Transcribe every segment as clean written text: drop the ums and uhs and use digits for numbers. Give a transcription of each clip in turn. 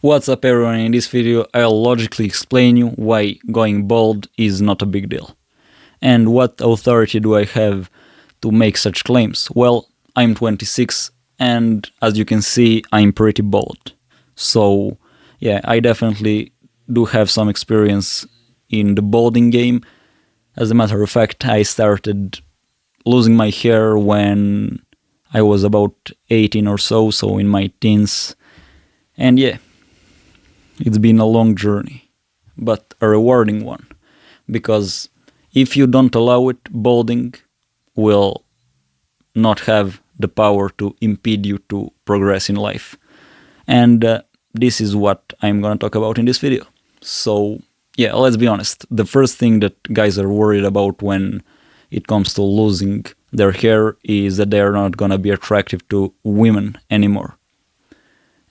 What's up everyone, in this video I'll logically explain you why going bald is not a big deal. And what authority do I have to make such claims? Well, I'm 26 and as you can see I'm pretty bald. So yeah, I definitely do have some experience in the balding game. As a matter of fact, I started losing my hair when I was about 18 or so in my teens. And yeah, it's been a long journey, but a rewarding one, because if you don't allow it, balding will not have the power to impede you to progress in life. And this is what I'm gonna talk about in this video. So yeah, let's be honest, the first thing that guys are worried about when it comes to losing their hair is that they're not gonna be attractive to women anymore.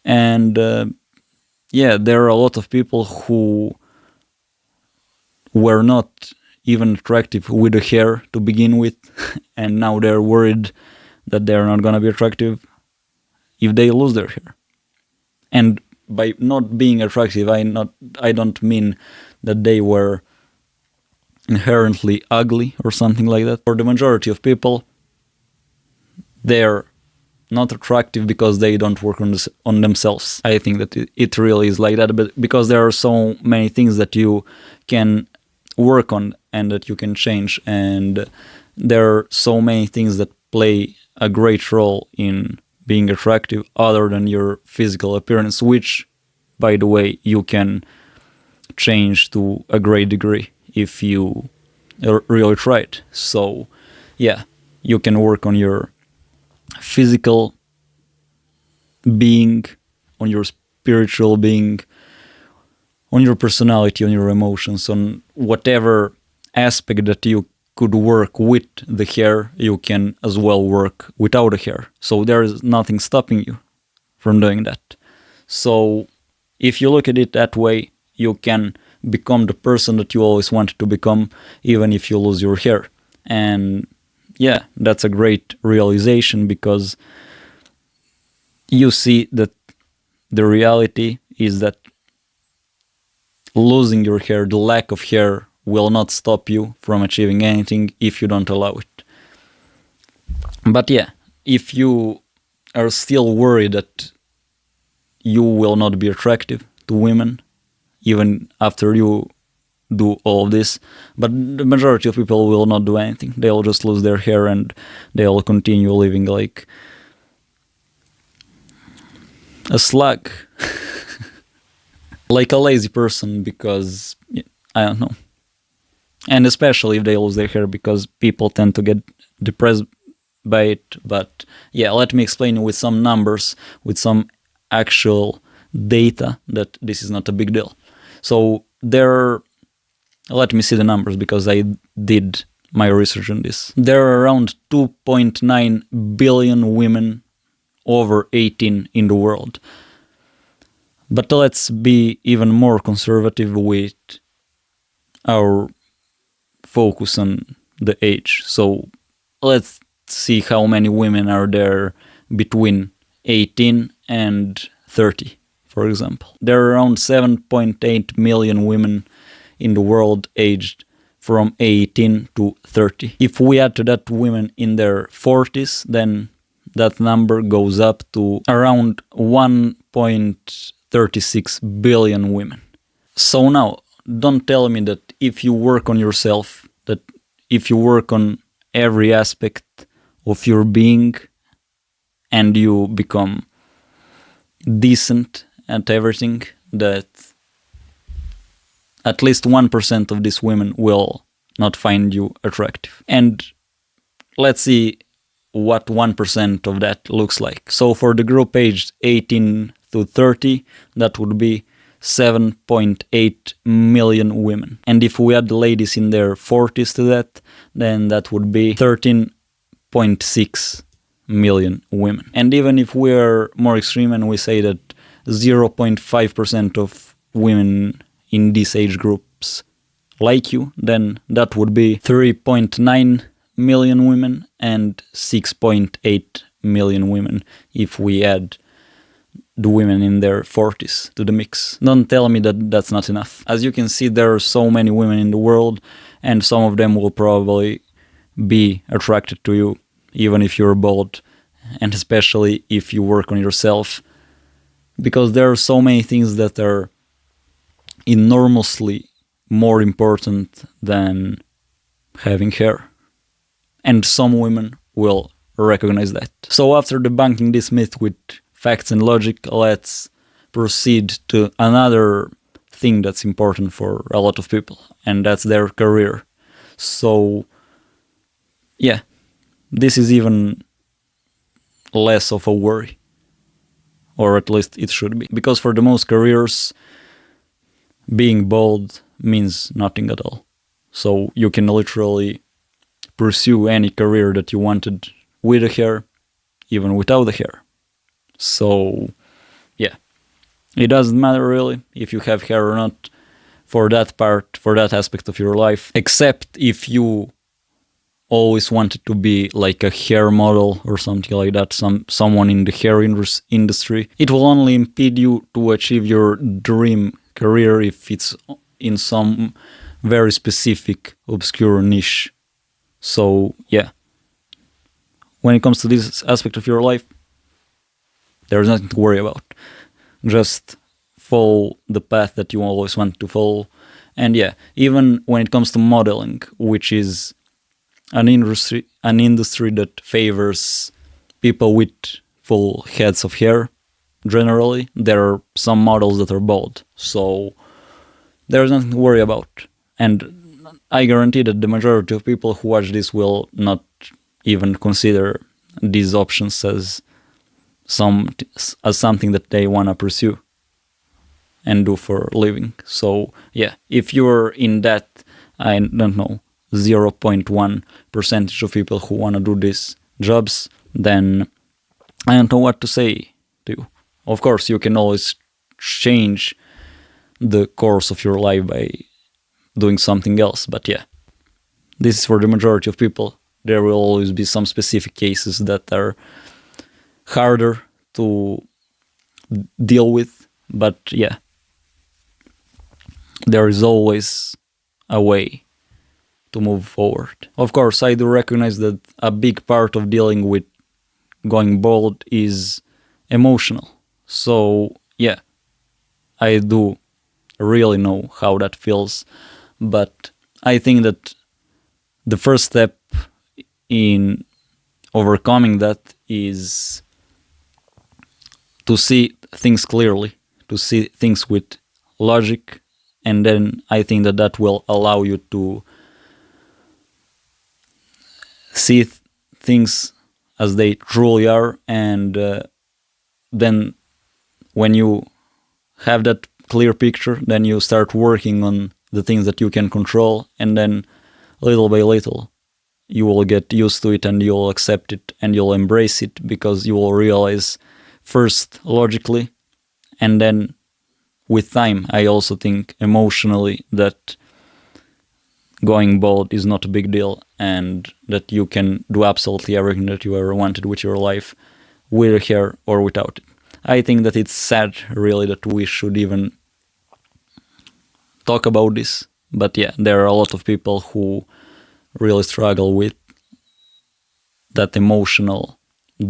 And yeah, there are a lot of people who were not even attractive with the hair to begin with, and now they're worried that they're not gonna be attractive if they lose their hair. And by not being attractive, I don't mean that they were inherently ugly or something like that. For the majority of people, they're not attractive because they don't work on themselves. I think that it really is like that, but because there are so many things that you can work on and that you can change, and there are so many things that play a great role in being attractive other than your physical appearance, which, by the way, you can change to a great degree if you really try it. So yeah, you can work on your physical being, on your spiritual being, on your personality, on your emotions, on whatever aspect that you could work with the hair, you can as well work without the hair. So there is nothing stopping you from doing that. So if you look at it that way, you can become the person that you always wanted to become, even if you lose your hair. And yeah, that's a great realization, because you see that the reality is that losing your hair, the lack of hair, will not stop you from achieving anything if you don't allow it. But yeah, if you are still worried that you will not be attractive to women, even after you do all of this, but the majority of people will not do anything. They'll just lose their hair and they'll continue living like a slug. Like a lazy person, because I don't know. And especially if they lose their hair, because people tend to get depressed by it. But yeah, let me explain with some numbers, with some actual data, that this is not a big deal. So let me see the numbers, because I did my research on this. There are around 2.9 billion women over 18 in the world. But let's be even more conservative with our focus on the age. So let's see how many women are there between 18 and 30, for example. There are around 7.8 million women in the world aged from 18 to 30. If we add to that women in their 40s, then that number goes up to around 1.36 billion women. So now, don't tell me that if you work on yourself, that if you work on every aspect of your being and you become decent at everything, that at least 1% of these women will not find you attractive. And let's see what 1% of that looks like. So for the group aged 18 to 30, that would be 7.8 million women. And if we add the ladies in their 40s to that, then that would be 13.6 million women. And even if we are more extreme and we say that 0.5% of women in these age groups like you, then that would be 3.9 million women and 6.8 million women if we add the women in their 40s to the mix. Don't tell me that that's not enough. As you can see, there are so many women in the world, and some of them will probably be attracted to you, even if you're bald, and especially if you work on yourself, because there are so many things that are enormously more important than having hair. And some women will recognize that. So after debunking this myth with facts and logic, let's proceed to another thing that's important for a lot of people, and that's their career. So yeah, this is even less of a worry, or at least it should be, because for the most careers, being bald means nothing at all. So you can literally pursue any career that you wanted with the hair, even without the hair. So yeah, it doesn't matter really if you have hair or not for that part, for that aspect of your life, except if you always wanted to be like a hair model or something like that, someone in the hair industry. It will only impede you to achieve your dream career if it's in some very specific, obscure niche. So yeah, when it comes to this aspect of your life, there's nothing to worry about. Just follow the path that you always want to follow. And yeah, even when it comes to modeling, which is an industry that favors people with full heads of hair, generally, there are some models that are bald. So there's nothing to worry about. And I guarantee that the majority of people who watch this will not even consider these options as something that they want to pursue and do for a living. So yeah, if you're in that, I don't know, 0.1% of people who want to do these jobs, then I don't know what to say to you. Of course, you can always change the course of your life by doing something else, but yeah, this is for the majority of people. There will always be some specific cases that are harder to deal with, but yeah, there is always a way to move forward. Of course, I do recognize that a big part of dealing with going bald is emotional. So yeah, I do really know how that feels, but I think that the first step in overcoming that is to see things clearly, to see things with logic, and then I think that that will allow you to see things as they truly are, and then when you have that clear picture, then you start working on the things that you can control, and then little by little you will get used to it and you'll accept it and you'll embrace it, because you will realize first logically, and then with time I also think emotionally that going bald is not a big deal and that you can do absolutely everything that you ever wanted with your life, with hair or without it. I think that it's sad really that we should even talk about this, but yeah, there are a lot of people who really struggle with that emotional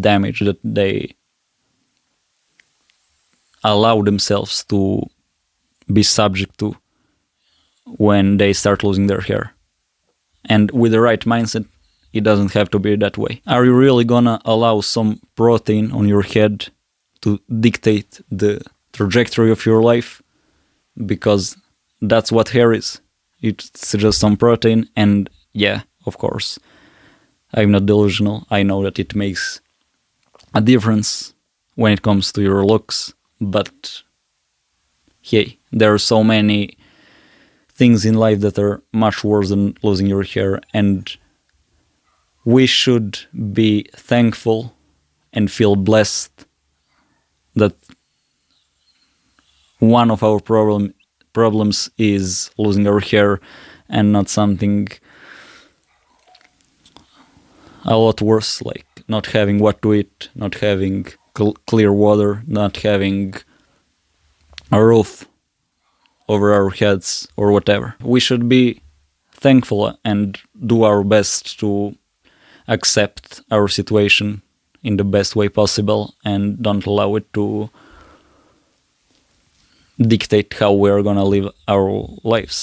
damage that they allow themselves to be subject to when they start losing their hair. And with the right mindset, it doesn't have to be that way. Are you really gonna allow some protein on your head to dictate the trajectory of your life? Because that's what hair is. It's just some protein, and yeah, of course, I'm not delusional. I know that it makes a difference when it comes to your looks, but hey, there are so many things in life that are much worse than losing your hair, and we should be thankful and feel blessed that one of our problems is losing our hair and not something a lot worse, like not having what to eat, not having clear water, not having a roof over our heads or whatever. We should be thankful and do our best to accept our situation in the best way possible and don't allow it to dictate how we're gonna live our lives.